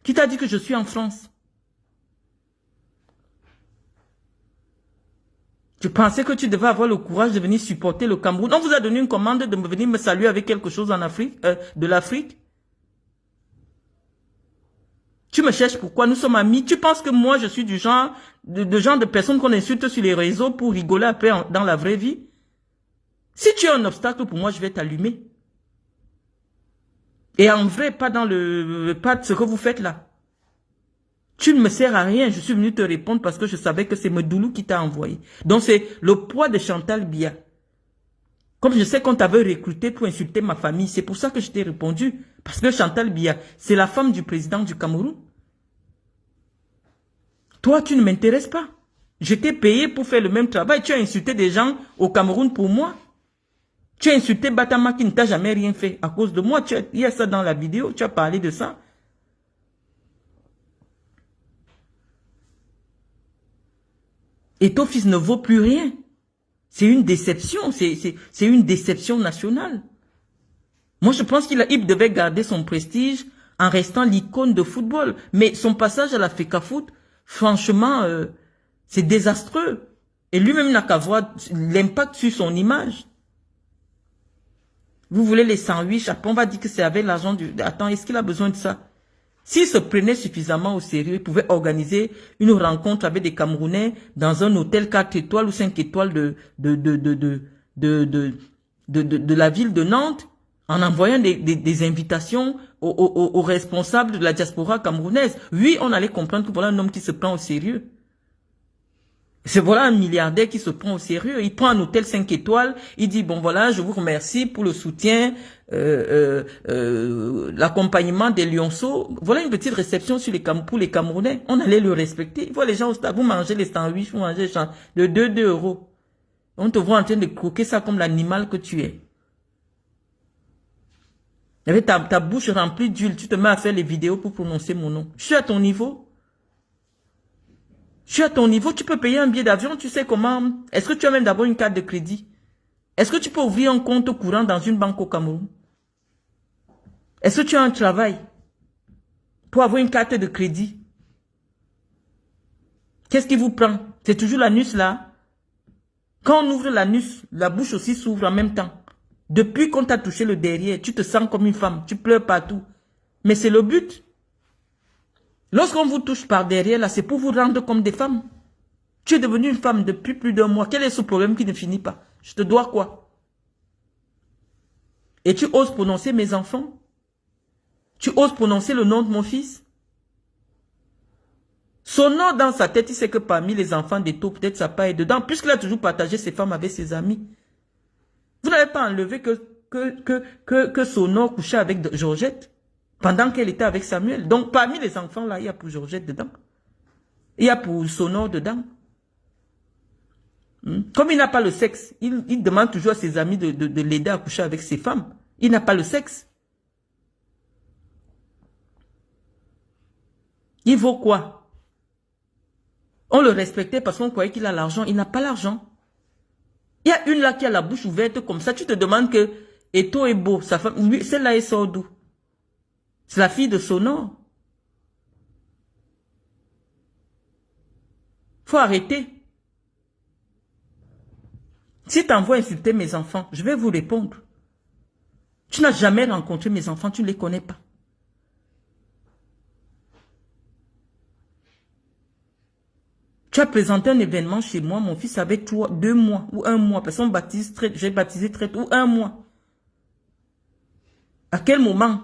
Qui t'a dit que je suis en France? Je pensais que tu devais avoir le courage de venir supporter le Cameroun. On vous a donné une commande de venir me saluer avec quelque chose en Afrique, de l'Afrique. Tu me cherches pourquoi? Nous sommes amis. Tu penses que moi, je suis du genre de personne qu'on insulte sur les réseaux pour rigoler après dans la vraie vie? Si tu es un obstacle pour moi, je vais t'allumer. Et en vrai, pas dans pas de ce que vous faites là. Tu ne me sers à rien. Je suis venu te répondre parce que je savais que c'est Medoulou qui t'a envoyé. Donc c'est le poids de Chantal Biya. Comme je sais qu'on t'avait recruté pour insulter ma famille, c'est pour ça que je t'ai répondu. Parce que Chantal Biya, c'est la femme du président du Cameroun. Toi, tu ne m'intéresses pas. Je t'ai payé pour faire le même travail. Tu as insulté des gens au Cameroun pour moi. Tu as insulté Batama qui ne t'a jamais rien fait à cause de moi. Il y a ça dans la vidéo, tu as parlé de ça. Et ton fils ne vaut plus rien. C'est une déception, c'est une déception nationale. Moi, je pense qu'il devait garder son prestige en restant l'icône de football. Mais son passage à la FECAFOOT, franchement, c'est désastreux. Et lui-même n'a qu'à voir l'impact sur son image. Vous voulez les sandwichs, après on va dire que c'est avec l'argent du... Attends, est-ce qu'il a besoin de ça? S'il se prenait suffisamment au sérieux, il pouvait organiser une rencontre avec des Camerounais dans un hôtel 4 étoiles ou 5 étoiles de la ville de Nantes, en envoyant des invitations aux responsables de la diaspora camerounaise. Oui, on allait comprendre que voilà un homme qui se prend au sérieux. C'est voilà un milliardaire qui se prend au sérieux. Il prend un hôtel 5 étoiles. Il dit, bon voilà, je vous remercie pour le soutien, l'accompagnement des lionceaux. Voilà une petite réception pour les Camerounais. On allait le respecter. Il voit les gens au stade, vous mangez les sandwichs, vous mangez de 2 euros. On te voit en train de croquer ça comme l'animal que tu es. Avec ta bouche remplie d'huile, tu te mets à faire les vidéos pour prononcer mon nom. Je suis à ton niveau. Je suis à ton niveau, tu peux payer un billet d'avion, tu sais comment. Est-ce que tu as même d'abord une carte de crédit? Est-ce que tu peux ouvrir un compte courant dans une banque au Cameroun? Est-ce que tu as un travail pour avoir une carte de crédit? Qu'est-ce qui vous prend? C'est toujours l'anus là. Quand on ouvre l'anus, la bouche aussi s'ouvre en même temps. Depuis qu'on t'a touché le derrière, tu te sens comme une femme, tu pleures partout. Mais c'est le but. Lorsqu'on vous touche par derrière, là, c'est pour vous rendre comme des femmes. Tu es devenue une femme depuis plus d'un mois. Quel est ce problème qui ne finit pas? Je te dois quoi? Et tu oses prononcer mes enfants? Tu oses prononcer le nom de mon fils? Son nom dans sa tête, il sait que parmi les enfants d'Eto, peut-être sa part est dedans, puisqu'il a toujours partagé ses femmes avec ses amis. Vous n'avez pas enlevé que son nom couchait avec Georgette pendant qu'elle était avec Samuel. Donc, parmi les enfants, là, il y a pour Georgette dedans. Il y a pour Sonor dedans. Comme il n'a pas le sexe, il demande toujours à ses amis de l'aider à coucher avec ses femmes. Il n'a pas le sexe. Il vaut quoi? On le respectait parce qu'on croyait qu'il a l'argent. Il n'a pas l'argent. Il y a une là qui a la bouche ouverte comme ça. Tu te demandes que Eto est beau. Sa femme, lui, celle-là, elle sort d'où? C'est la fille de Sonor. Faut arrêter. Si tu envoies insulter mes enfants, je vais vous répondre. Tu n'as jamais rencontré mes enfants, tu ne les connais pas. Tu as présenté un événement chez moi, mon fils avait 2 mois ou 1 mois, parce qu'on baptise j'ai baptisé très tôt, ou 1 mois. À quel moment?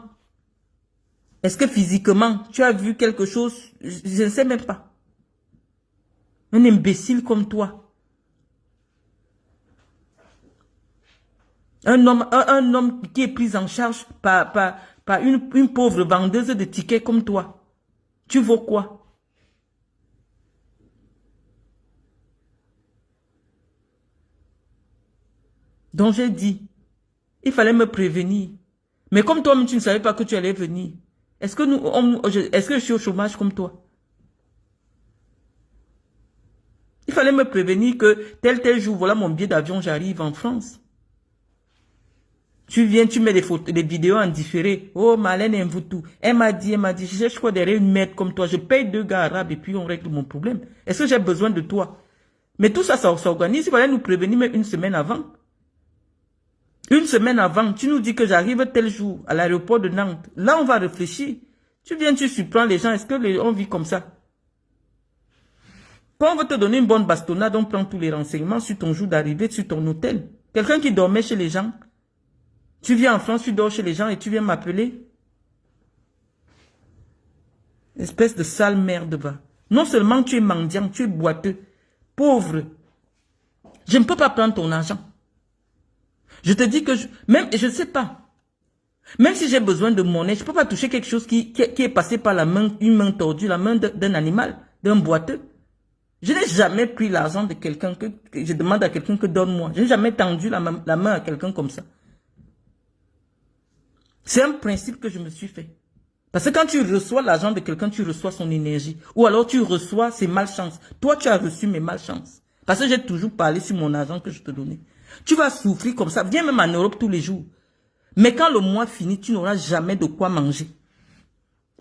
Est-ce que physiquement, tu as vu quelque chose? Je ne sais même pas. Un imbécile comme toi. Un homme qui est pris en charge par une pauvre vendeuse de tickets comme toi. Tu vaux quoi? Donc j'ai dit, il fallait me prévenir. Mais comme toi-même, tu ne savais pas que tu allais venir. Est-ce que je suis au chômage comme toi? Il fallait me prévenir que tel jour, voilà mon billet d'avion, j'arrive en France. Tu viens, tu mets des photos, des vidéos en différé. Oh, Marlène Mvoutou. Elle m'a dit, je cherche quoi derrière une merde comme toi. Je paye 2 gars arabes et puis on règle mon problème. Est-ce que j'ai besoin de toi? Mais tout ça, ça s'organise. Il fallait nous prévenir même une semaine avant. Une semaine avant, tu nous dis que j'arrive tel jour à l'aéroport de Nantes. Là, on va réfléchir. Tu viens, tu surprends les gens. Est-ce que on vit comme ça? Quand on veut te donner une bonne bastonnade, on prend tous les renseignements sur ton jour d'arrivée, sur ton hôtel. Quelqu'un qui dormait chez les gens. Tu viens en France, tu dors chez les gens et tu viens m'appeler. Espèce de sale merde, va. Non seulement tu es mendiant, tu es boiteux, pauvre. Je ne peux pas prendre ton argent. Je te dis que même, je ne sais pas. Même si j'ai besoin de monnaie, je ne peux pas toucher quelque chose qui est passé par la main, une main tordue, la main d'un animal, d'un boiteux. Je n'ai jamais pris l'argent de quelqu'un que je demande à quelqu'un que donne-moi. Je n'ai jamais tendu la main à quelqu'un comme ça. C'est un principe que je me suis fait. Parce que quand tu reçois l'argent de quelqu'un, tu reçois son énergie. Ou alors tu reçois ses malchances. Toi, tu as reçu mes malchances. Parce que j'ai toujours parlé sur mon argent que je te donnais. Tu vas souffrir comme ça. Viens même en Europe tous les jours. Mais quand le mois finit, tu n'auras jamais de quoi manger.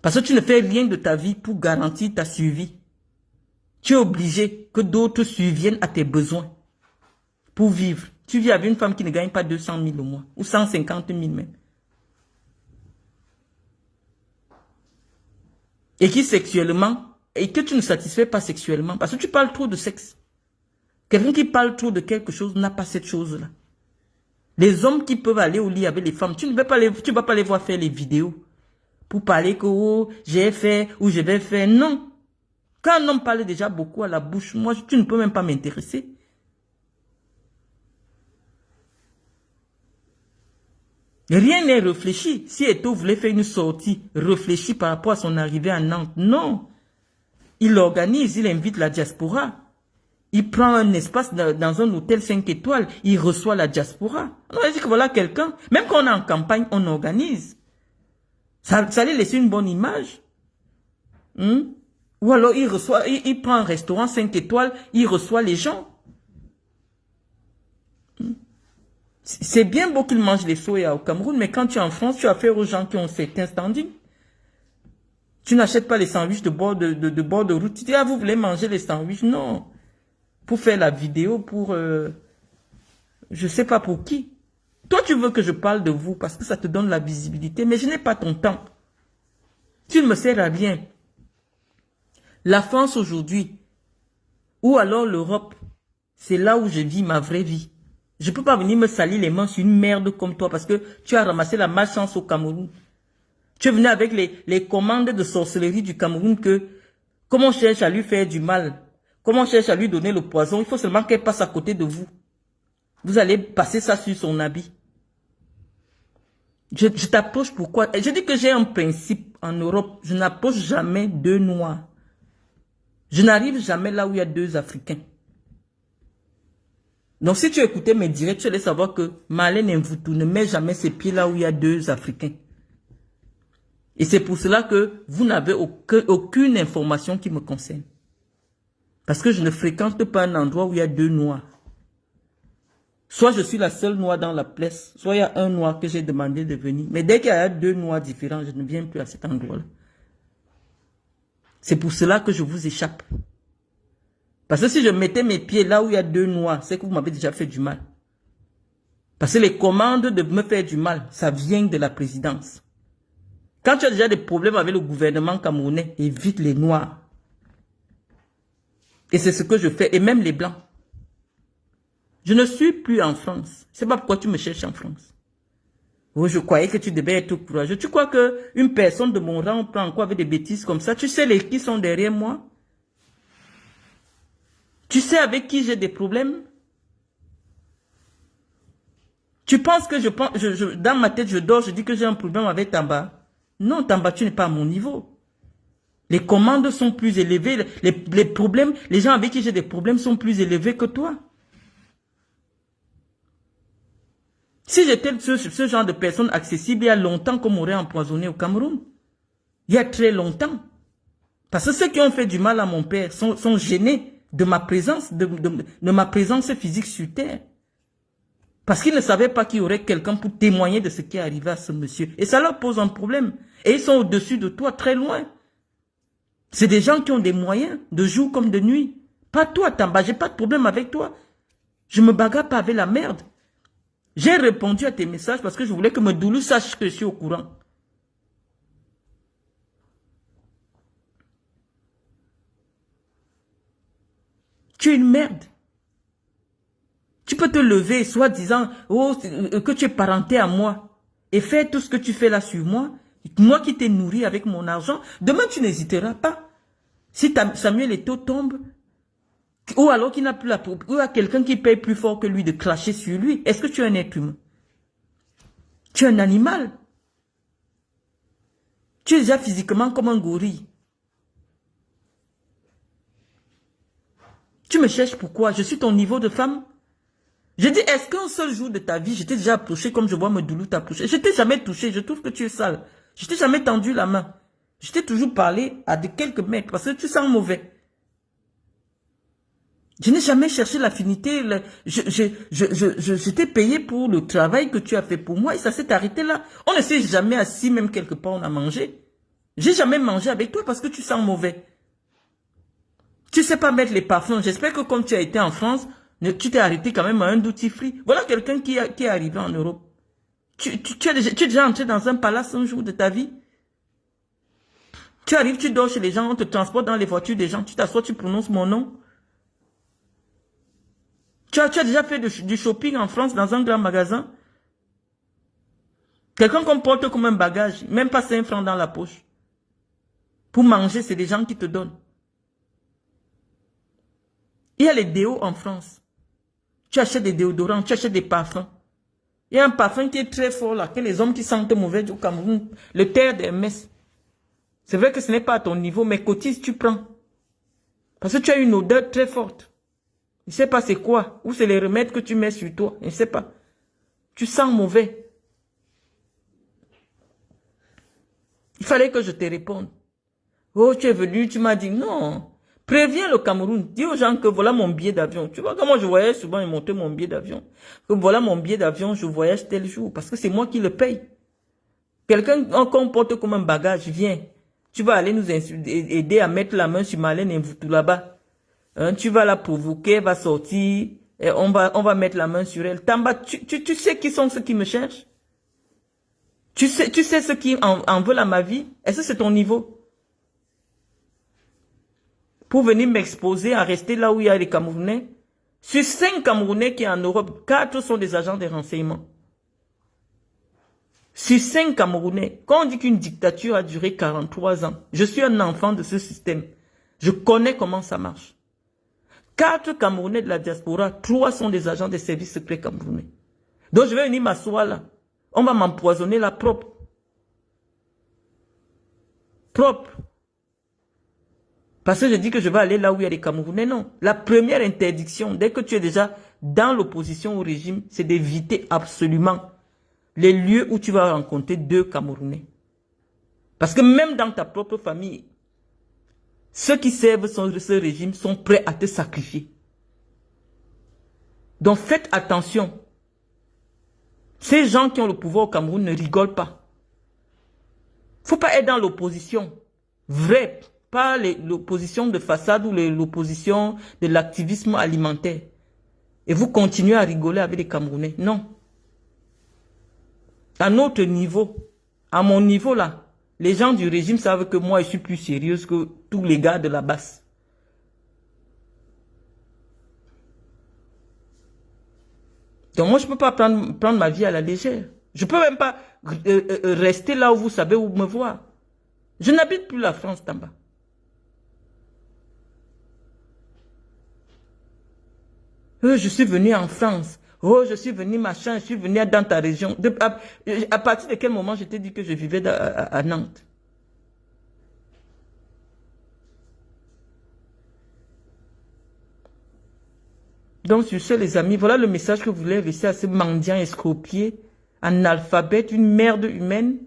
Parce que tu ne fais rien de ta vie pour garantir ta survie. Tu es obligé que d'autres surviennent à tes besoins pour vivre. Tu vis avec une femme qui ne gagne pas 200 000 au mois. Ou 150 000 même. Et qui sexuellement, et que tu ne satisfais pas sexuellement, parce que tu parles trop de sexe. Quelqu'un qui parle trop de quelque chose n'a pas cette chose-là. Les hommes qui peuvent aller au lit avec les femmes, tu ne vas pas les voir faire les vidéos pour parler que oh, j'ai fait ou je vais faire. Non. Quand un homme parle déjà beaucoup à la bouche, moi, tu ne peux même pas m'intéresser. Rien n'est réfléchi. Si Eto'o voulait faire une sortie réfléchie par rapport à son arrivée à Nantes, non. Il organise, il invite la diaspora. Il prend un espace dans un hôtel 5 étoiles. Il reçoit la diaspora. On va dire que voilà quelqu'un. Même quand on est en campagne, on organise. Ça allait laisser une bonne image. Ou alors il prend un restaurant 5 étoiles, il reçoit les gens. C'est bien beau qu'ils mangent les soya au Cameroun, mais quand tu es en France, tu as affaire aux gens qui ont certains standings. Tu n'achètes pas les sandwichs de bord de route. Tu dis, ah, vous voulez manger les sandwichs? Non. Pour faire la vidéo, pour... je sais pas pour qui. Toi, tu veux que je parle de vous parce que ça te donne la visibilité, mais je n'ai pas ton temps. Tu ne me sers à rien. La France aujourd'hui, ou alors l'Europe, c'est là où je vis ma vraie vie. Je ne peux pas venir me salir les mains sur une merde comme toi parce que tu as ramassé la malchance au Cameroun. Tu es venu avec les commandes de sorcellerie du Cameroun que, comme on cherche à lui faire du mal, comme on cherche à lui donner le poison, il faut seulement qu'elle passe à côté de vous. Vous allez passer ça sur son habit. Je t'approche pourquoi? Je dis que j'ai un principe en Europe. Je n'approche jamais deux Noirs. Je n'arrive jamais là où il y a deux Africains. Donc si tu écoutais mes directs, tu allais savoir que Marlène Mvoutou ne met jamais ses pieds là où il y a deux Africains. Et c'est pour cela que vous n'avez aucune information qui me concerne. Parce que je ne fréquente pas un endroit où il y a deux Noirs. Soit je suis la seule Noire dans la place, soit il y a un Noir que j'ai demandé de venir. Mais dès qu'il y a deux Noirs différents, je ne viens plus à cet endroit-là. C'est pour cela que je vous échappe. Parce que si je mettais mes pieds là où il y a deux Noirs, c'est que vous m'avez déjà fait du mal. Parce que les commandes de me faire du mal, ça vient de la présidence. Quand tu as déjà des problèmes avec le gouvernement camerounais, évite les Noirs. Et c'est ce que je fais, et même les Blancs. Je ne suis plus en France. C'est pas pourquoi tu me cherches en France. Oh, je croyais que tu devais être courageux. Tu crois qu'une personne de mon rang prend quoi avec des bêtises comme ça? Tu sais qui sont derrière moi? Tu sais avec qui j'ai des problèmes? Tu penses que dans ma tête, je dors, je dis que j'ai un problème avec Tamba? Non, Tamba, tu n'es pas à mon niveau. Les commandes sont plus élevées. Les problèmes, les gens avec qui j'ai des problèmes sont plus élevés que toi. Si j'étais ce genre de personne accessible, il y a longtemps qu'on m'aurait empoisonné au Cameroun. Il y a très longtemps. Parce que ceux qui ont fait du mal à mon père sont gênés de ma présence, de ma présence physique sur terre. Parce qu'ils ne savaient pas qu'il y aurait quelqu'un pour témoigner de ce qui est arrivé à ce monsieur. Et ça leur pose un problème. Et ils sont au-dessus de toi, très loin. C'est des gens qui ont des moyens, de jour comme de nuit. Pas toi, Tamba, j'ai pas de problème avec toi. Je me bagarre pas avec la merde. J'ai répondu à tes messages parce que je voulais que Medoulou sache que je suis au courant. Tu es une merde. Tu peux te lever, soi-disant, oh, que tu es parenté à moi, et faire tout ce que tu fais là sur moi, moi qui t'ai nourri avec mon argent. Demain, tu n'hésiteras pas. Si Samuel Eto'o tombe, ou alors qu'il n'a plus la, ou à quelqu'un qui paye plus fort que lui de cracher sur lui, est-ce que tu es un être humain? Tu es un animal. Tu es déjà physiquement comme un gorille. Tu me cherches pourquoi? Je suis ton niveau de femme. Je dis, est-ce qu'un seul jour de ta vie, je t'ai déjà approché comme je vois Medoulou t'approcher? Je t'ai jamais touché, je trouve que tu es sale. Je t'ai jamais tendu la main. Je t'ai toujours parlé à de quelques mètres parce que tu sens mauvais. Je n'ai jamais cherché l'affinité. Je t'ai payé pour le travail que tu as fait pour moi et ça s'est arrêté là. On ne s'est jamais assis, même quelque part, on a mangé. J'ai jamais mangé avec toi parce que tu sens mauvais. Tu sais pas mettre les parfums. J'espère que comme tu as été en France, tu t'es arrêté quand même à un duty free. Voilà quelqu'un qui est arrivé en Europe. Tu es déjà entré dans un palace un jour de ta vie. Tu arrives, tu dors chez les gens, on te transporte dans les voitures des gens. Tu t'assois, tu prononces mon nom. Tu as déjà fait du shopping en France dans un grand magasin. Quelqu'un qu'on porte comme un bagage, même pas 5 francs dans la poche. Pour manger, c'est des gens qui te donnent. Il y a les déos en France. Tu achètes des déodorants, tu achètes des parfums. Il y a un parfum qui est très fort là, que les hommes qui sentent mauvais au Cameroun, le terre d'Hermès. C'est vrai que ce n'est pas à ton niveau, mais cotise, tu prends. Parce que tu as une odeur très forte. Je ne sais pas c'est quoi, ou c'est les remèdes que tu mets sur toi, je ne sais pas. Tu sens mauvais. Il fallait que je te réponde. Oh, tu es venu, tu m'as dit non. Préviens le Cameroun. Dis aux gens que voilà mon billet d'avion. Tu vois comment je voyage souvent et monter mon billet d'avion. Que voilà mon billet d'avion, je voyage tel jour. Parce que c'est moi qui le paye. Quelqu'un qu'on porte comme un bagage, viens. Tu vas aller nous aider à mettre la main sur Marlène et tout là-bas. Hein, tu vas la provoquer, elle va sortir. Et on va mettre la main sur elle. Tamba, tu sais qui sont ceux qui me cherchent? Tu sais ceux qui en veulent à ma vie? Est-ce que c'est ton niveau? Pour venir m'exposer à rester là où il y a les Camerounais. Sur 5 Camerounais qui sont en Europe, 4 sont des agents de renseignement. Sur 5 Camerounais, quand on dit qu'une dictature a duré 43 ans, je suis un enfant de ce système. Je connais comment ça marche. 4 Camerounais de la diaspora, 3 sont des agents des services secrets camerounais. Donc je vais venir m'asseoir là. On va m'empoisonner là propre. Propre. Parce que je dis que je vais aller là où il y a des Camerounais, non. La première interdiction, dès que tu es déjà dans l'opposition au régime, c'est d'éviter absolument les lieux où tu vas rencontrer 2 Camerounais. Parce que même dans ta propre famille, ceux qui servent ce régime sont prêts à te sacrifier. Donc faites attention. Ces gens qui ont le pouvoir au Cameroun ne rigolent pas. Il ne faut pas être dans l'opposition vraie. Pas l'opposition de façade ou l'opposition de l'activisme alimentaire. Et vous continuez à rigoler avec les Camerounais. Non. À notre niveau, à mon niveau là, les gens du régime savent que moi je suis plus sérieuse que tous les gars de la basse. Donc moi je ne peux pas prendre ma vie à la légère. Je ne peux même pas rester là où vous savez où me voir. Je n'habite plus la France, Tamba. Je suis venu en France. Oh, je suis venu machin, je suis venu dans ta région. À partir de quel moment je t'ai dit que je vivais à Nantes? Donc sur ce les amis, voilà le message que vous voulez laisser à ce mendiant escropier, analphabète, une merde humaine.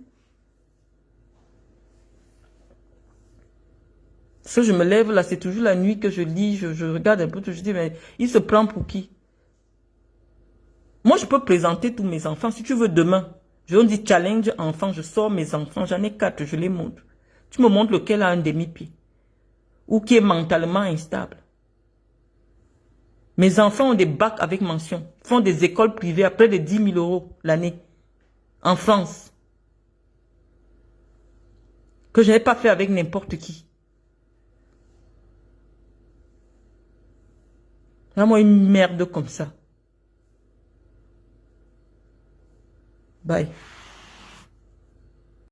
Ce que je me lève là, c'est toujours la nuit que je lis, je regarde un peu, je dis, mais il se prend pour qui? Moi, je peux présenter tous mes enfants. Si tu veux, demain, je dis challenge enfant, je sors mes enfants, j'en ai 4, je les montre. Tu me montres lequel a un demi-pied ou qui est mentalement instable. Mes enfants ont des bacs avec mention, font des écoles privées à près de 10 000 euros l'année en France. Que je n'ai pas fait avec n'importe qui. Là, moi, une merde comme ça. Bye.